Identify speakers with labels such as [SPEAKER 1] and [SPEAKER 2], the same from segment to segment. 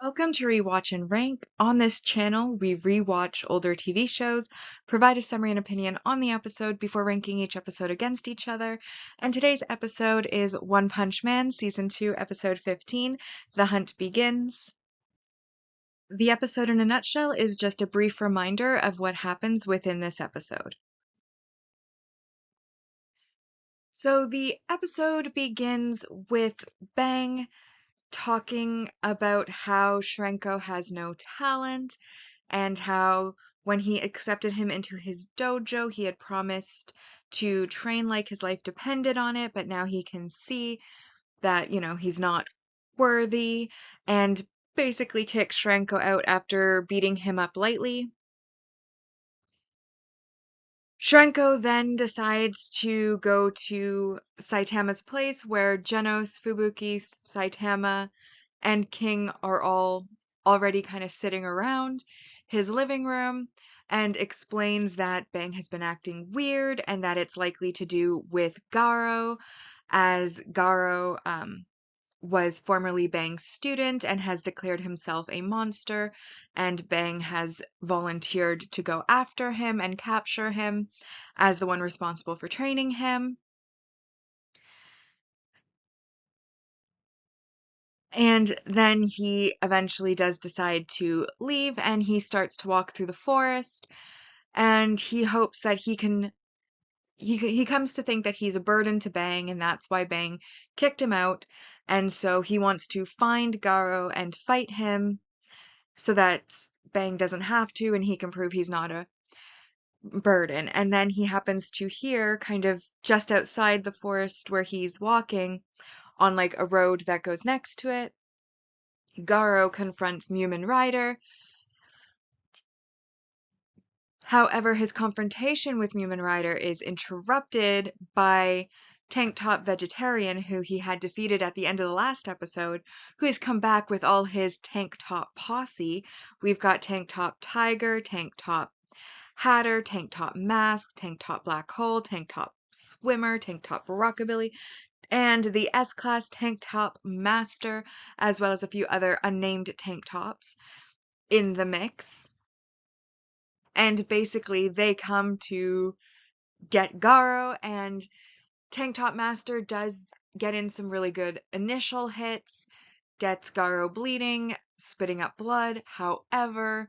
[SPEAKER 1] Welcome to Rewatch and Rank. On this channel, we rewatch older TV shows, provide a summary and opinion on the episode before ranking each episode against each other. And today's episode is One Punch Man, Season 2, Episode 15, The Hunt Begins. The episode in a nutshell is just a brief reminder of what happens within this episode. So the episode begins with Bang talking about how Shrenko has no talent and how when he accepted him into his dojo, he had promised to train like his life depended on it, but now he can see that, he's not worthy and basically kicks Shrenko out after beating him up lightly. Shrenko then decides to go to Saitama's place where Genos, Fubuki, Saitama, and King are all already kind of sitting around his living room and explains that Bang has been acting weird and that it's likely to do with Garo, as Garo was formerly Bang's student and has declared himself a monster, and Bang has volunteered to go after him and capture him as the one responsible for training him. And then he eventually does decide to leave and he starts to walk through the forest and he hopes that he comes to think that he's a burden to Bang and that's why Bang kicked him out. And so he wants to find Garo and fight him so that Bang doesn't have to and he can prove he's not a burden. And then he happens to hear, kind of just outside the forest where he's walking, on like a road that goes next to it, Garo confronts Mumin Rider. However, his confrontation with Mumin Rider is interrupted by Tank Top Vegetarian, who he had defeated at the end of the last episode, who has come back with all his Tank Top posse. We've got Tank Top Tiger, Tank Top Hatter, Tank Top Mask, Tank Top Black Hole, Tank Top Swimmer, Tank Top Rockabilly, and the S-Class Tank Top Master, as well as a few other unnamed tank tops in the mix. And basically, they come to get Garo, and Tank Top Master does get in some really good initial hits, gets Garo bleeding, spitting up blood. However,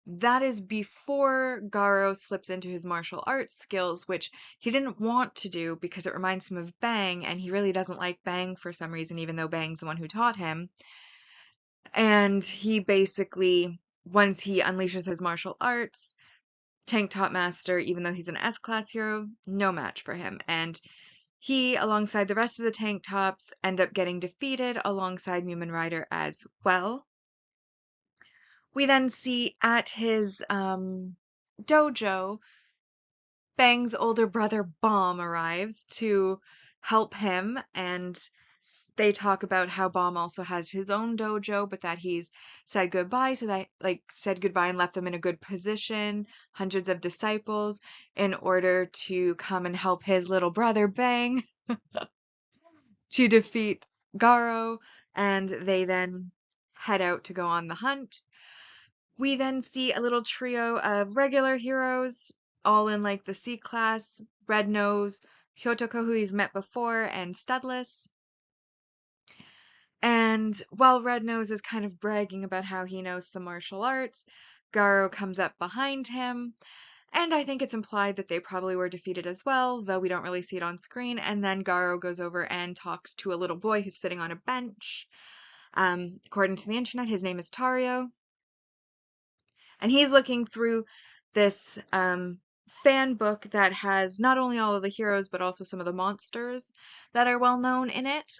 [SPEAKER 1] that is before Garo slips into his martial arts skills, which he didn't want to do because it reminds him of Bang, and he really doesn't like Bang for some reason, even though Bang's the one who taught him. And he basically, once he unleashes his martial arts, Tank Top Master, even though he's an S-Class hero, no match for him. And he, alongside the rest of the Tank Tops, end up getting defeated alongside Mumin Rider as well. We then see at his dojo, Bang's older brother Bomb arrives to help him, and they talk about how Bomb also has his own dojo, but that he's said goodbye, so that said goodbye and left them in a good position, hundreds of disciples, in order to come and help his little brother Bang to defeat Garo, and they then head out to go on the hunt. We then see a little trio of regular heroes, all in like the C class, Red Nose, Hyotoko, who we've met before, and Studless. And while Red Nose is kind of bragging about how he knows some martial arts, Garo comes up behind him, and I think it's implied that they probably were defeated as well, though we don't really see it on screen. And then Garo goes over and talks to a little boy who's sitting on a bench. According to the internet, his name is Tario. And he's looking through this fan book that has not only all of the heroes, but also some of the monsters that are well known in it.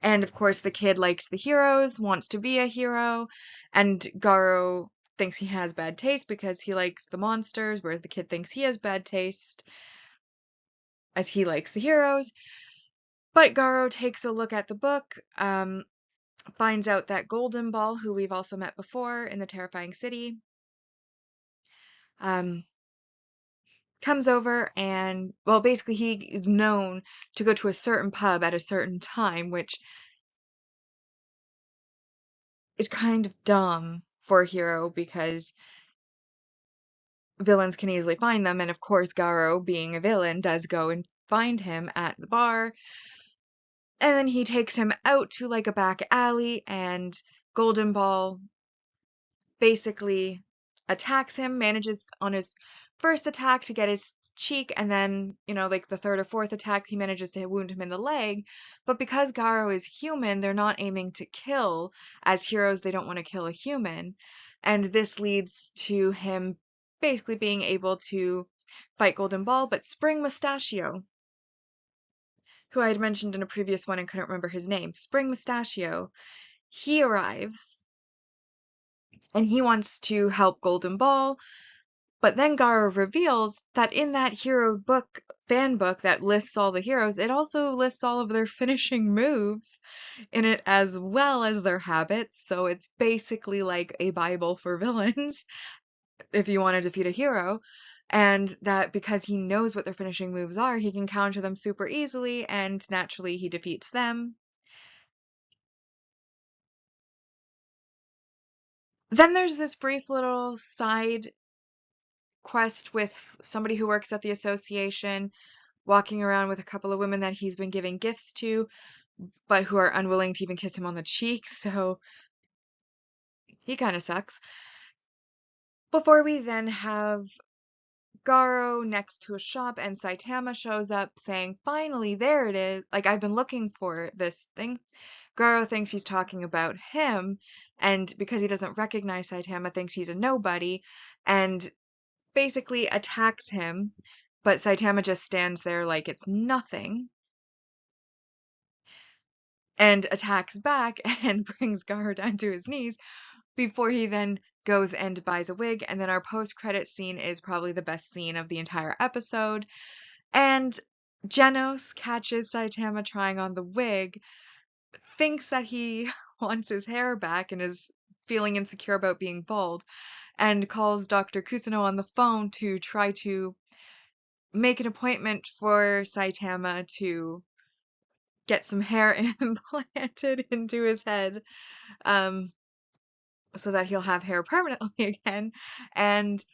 [SPEAKER 1] And of course, the kid likes the heroes, wants to be a hero, and Garo thinks he has bad taste because he likes the monsters, whereas the kid thinks he has bad taste as he likes the heroes. But Garo takes a look at the book, finds out that Golden Ball, who we've also met before in the Terrifying City, comes over and, well, basically he is known to go to a certain pub at a certain time, which is kind of dumb for a hero because villains can easily find them, and of course Garo, being a villain, does go and find him at the bar, and then he takes him out to like a back alley, and Golden Ball basically attacks him, manages on his first attack to get his cheek, and then, like the third or fourth attack, he manages to wound him in the leg. But because Garo is human, they're not aiming to kill. As heroes, they don't want to kill a human. And this leads to him basically being able to fight Golden Ball, but Spring Mustachio, who I had mentioned in a previous one and couldn't remember his name, Spring Mustachio, he arrives and he wants to help Golden Ball. But then Gara reveals that in that hero book, fan book that lists all the heroes, it also lists all of their finishing moves in it as well as their habits. So it's basically like a Bible for villains if you want to defeat a hero. And that because he knows what their finishing moves are, he can counter them super easily, and naturally he defeats them. Then there's this brief little side quest with somebody who works at the association, walking around with a couple of women that he's been giving gifts to, but who are unwilling to even kiss him on the cheek, so he kind of sucks. Before we then have Garo next to a shop, and Saitama shows up saying, "Finally, there it is. Like, I've been looking for this thing." Garo thinks he's talking about him, and because he doesn't recognize Saitama, thinks he's a nobody, and basically attacks him, but Saitama just stands there like it's nothing and attacks back and brings Garo down to his knees before he then goes and buys a wig. And then our post-credit scene is probably the best scene of the entire episode. And Genos catches Saitama trying on the wig, thinks that he wants his hair back and is feeling insecure about being bald, and calls Dr. Kusuno on the phone to try to make an appointment for Saitama to get some hair implanted into his head, um, so that he'll have hair permanently again. And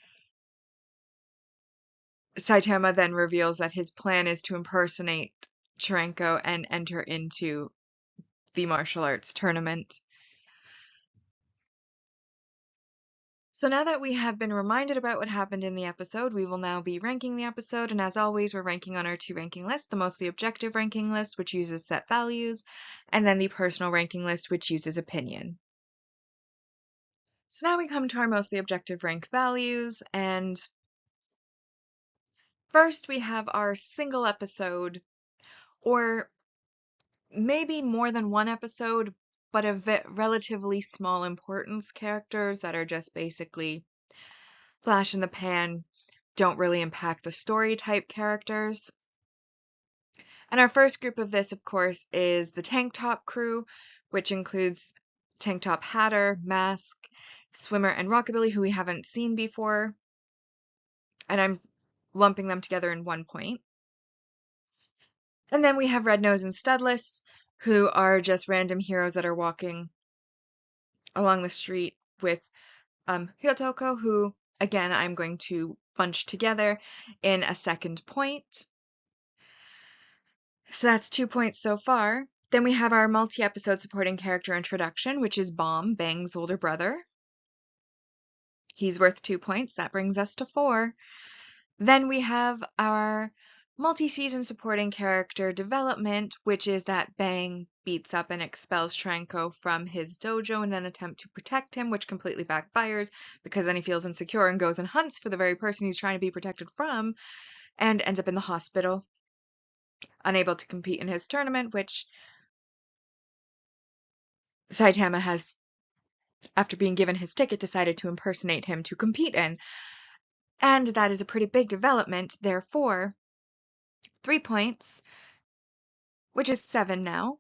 [SPEAKER 1] Saitama then reveals that his plan is to impersonate Chirenko and enter into the martial arts tournament. So now that we have been reminded about what happened in the episode, we will now be ranking the episode, and as always, we're ranking on our two ranking lists, the mostly objective ranking list, which uses set values, and then the personal ranking list, which uses opinion. So now we come to our mostly objective rank values, and first we have our single episode, or maybe more than one episode, but of relatively small importance characters that are just basically flash in the pan, don't really impact the story type characters. And our first group of this, of course, is the Tank Top crew, which includes Tank Top Hatter, Mask, Swimmer, and Rockabilly, who we haven't seen before. And I'm lumping them together in 1 point. And then we have Red Nose and Studless, who are just random heroes that are walking along the street with Hyotoko, who, again, I'm going to bunch together in a second point. So that's 2 points so far. Then we have our multi-episode supporting character introduction, which is Bomb, Bang's older brother. He's worth 2 points. That brings us to 4. Then we have our multi-season supporting character development, which is that Bang beats up and expels Chirenko from his dojo in an attempt to protect him, which completely backfires because then he feels insecure and goes and hunts for the very person he's trying to be protected from and ends up in the hospital, unable to compete in his tournament, which Saitama has, after being given his ticket, decided to impersonate him to compete in. And that is a pretty big development, therefore 3 points, which is 7 now.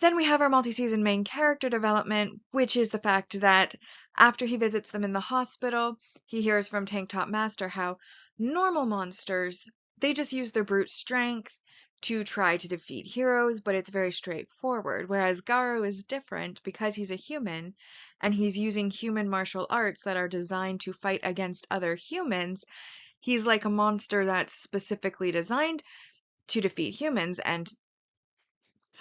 [SPEAKER 1] Then we have our multi-season main character development, which is the fact that after he visits them in the hospital, he hears from Tank Top Master how normal monsters, they just use their brute strength to try to defeat heroes, but it's very straightforward. Whereas Garo is different because he's a human and he's using human martial arts that are designed to fight against other humans. He's like a monster that's specifically designed to defeat humans, and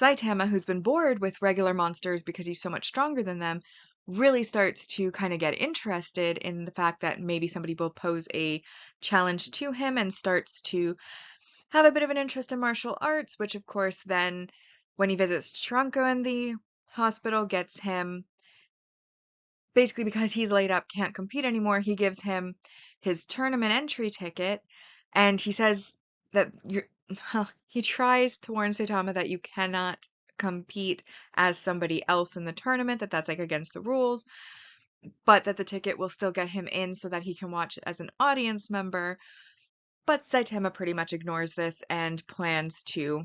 [SPEAKER 1] Saitama, who's been bored with regular monsters because he's so much stronger than them, really starts to kind of get interested in the fact that maybe somebody will pose a challenge to him and starts to have a bit of an interest in martial arts, which of course then when he visits Trunko in the hospital gets him, basically because he's laid up, can't compete anymore, he gives him his tournament entry ticket, and he says that he tries to warn Saitama that you cannot compete as somebody else in the tournament, that that's like against the rules, but that the ticket will still get him in so that he can watch it as an audience member. But Saitama pretty much ignores this and plans to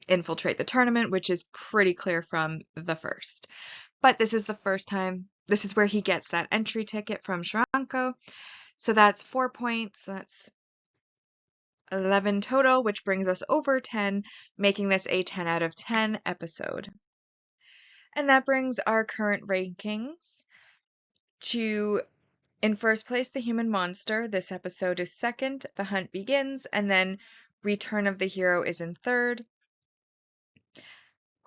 [SPEAKER 1] infiltrate the tournament, which is pretty clear from the first. But this is the first time, this is where he gets that entry ticket from Shranko. So that's 4 points, so that's 11 total, which brings us over 10, making this a 10 out of 10 episode. And that brings our current rankings to, in first place, The Human Monster. This episode is second, The Hunt Begins, and then Return of the Hero is in third.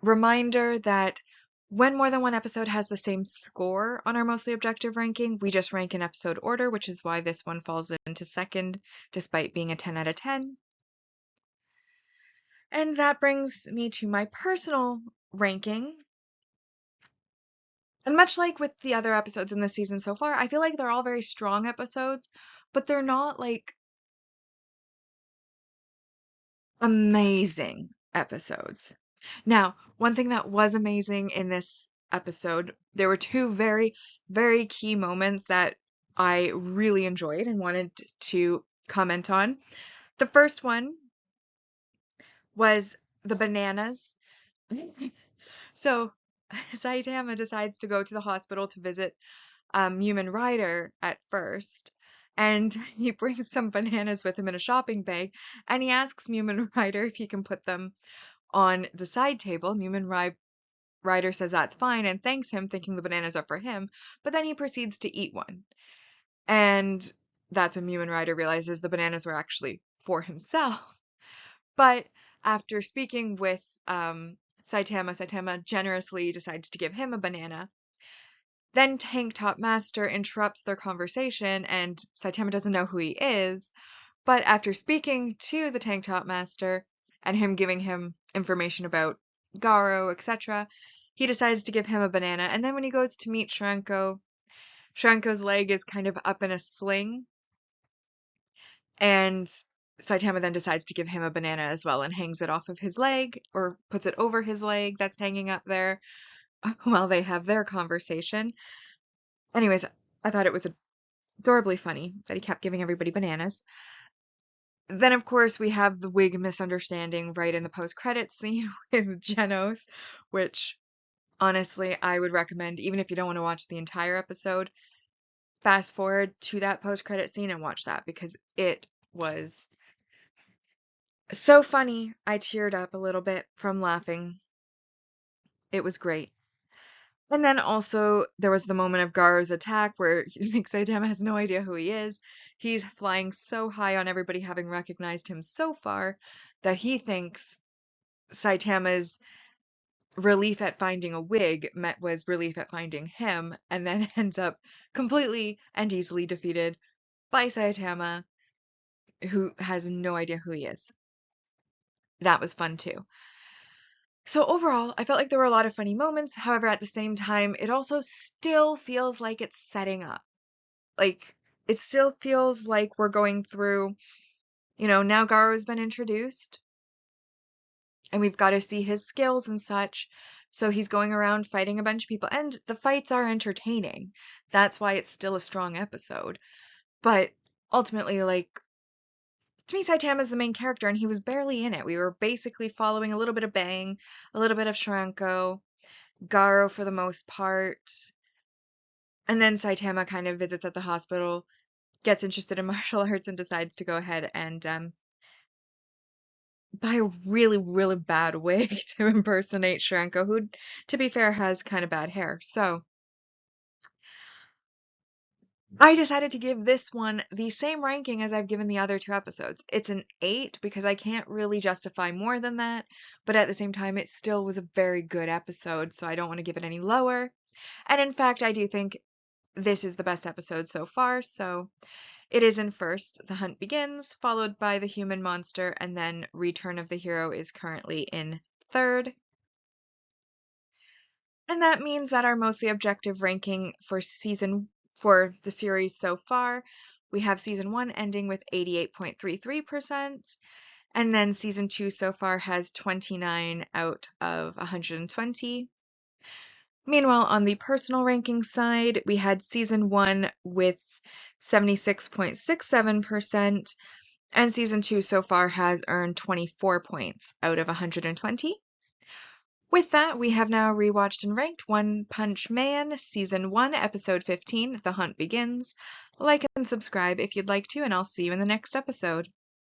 [SPEAKER 1] Reminder that when more than one episode has the same score on our mostly objective ranking, we just rank in episode order, which is why this one falls into second, despite being a 10 out of 10. And that brings me to my personal ranking. And much like with the other episodes in this season so far, I feel like they're all very strong episodes, but they're not like amazing episodes. Now, one thing that was amazing in this episode, there were two very, very key moments that I really enjoyed and wanted to comment on. The first one was the bananas. So, Saitama decides to go to the hospital to visit Human Rider at first, and he brings some bananas with him in a shopping bag, and he asks Human Rider if he can put them on the side table. Rider says that's fine and thanks him, thinking the bananas are for him, but then he proceeds to eat one. And that's when Mumen Rider realizes the bananas were actually for himself. But after speaking with Saitama generously decides to give him a banana. Then Tank Top Master interrupts their conversation, and Saitama doesn't know who he is. But after speaking to the Tank Top Master and him giving him information about Garo, etc., he decides to give him a banana. And then when he goes to meet Shranko, Shranko's leg is kind of up in a sling. And Saitama then decides to give him a banana as well and hangs it off of his leg, or puts it over his leg that's hanging up there while they have their conversation. Anyways, I thought it was adorably funny that he kept giving everybody bananas. Then, of course, we have the wig misunderstanding right in the post-credits scene with Genos, which, honestly, I would recommend, even if you don't want to watch the entire episode, fast forward to that post-credit scene and watch that, because it was so funny. I teared up a little bit from laughing. It was great. And then also, there was the moment of Garo's attack where Saitama has no idea who he is. He's flying so high on everybody having recognized him so far that he thinks Saitama's relief at finding a wig was relief at finding him, and then ends up completely and easily defeated by Saitama, who has no idea who he is. That was fun too. So overall, I felt like there were a lot of funny moments. However, at the same time, it also still feels like it's setting up. Like, it still feels like we're going through, now Garo's been introduced, and we've got to see his skills and such. So he's going around fighting a bunch of people, and the fights are entertaining. That's why it's still a strong episode. But ultimately, like, to me, Saitama's the main character, and he was barely in it. We were basically following a little bit of Bang, a little bit of Shranko, Garo for the most part. And then Saitama kind of visits at the hospital, gets interested in martial arts, and decides to go ahead and by a really, really bad wig to impersonate Shrenko, who, to be fair, has kind of bad hair. So I decided to give this one the same ranking as I've given the other two episodes. It's an 8 because I can't really justify more than that, but at the same time, it still was a very good episode, so I don't want to give it any lower. And in fact, I do think this is the best episode so far, so it is in first. The Hunt Begins, followed by The Human Monster, and then Return of the Hero is currently in third. And that means that our mostly objective ranking for the series so far, we have season 1 ending with 88.33%, and then season 2 so far has 29 out of 120. Meanwhile, on the personal ranking side, we had season 1 with 76.67%, and season 2 so far has earned 24 points out of 120. With that, we have now rewatched and ranked One Punch Man Season 1, Episode 15, The Hunt Begins. Like and subscribe if you'd like to, and I'll see you in the next episode.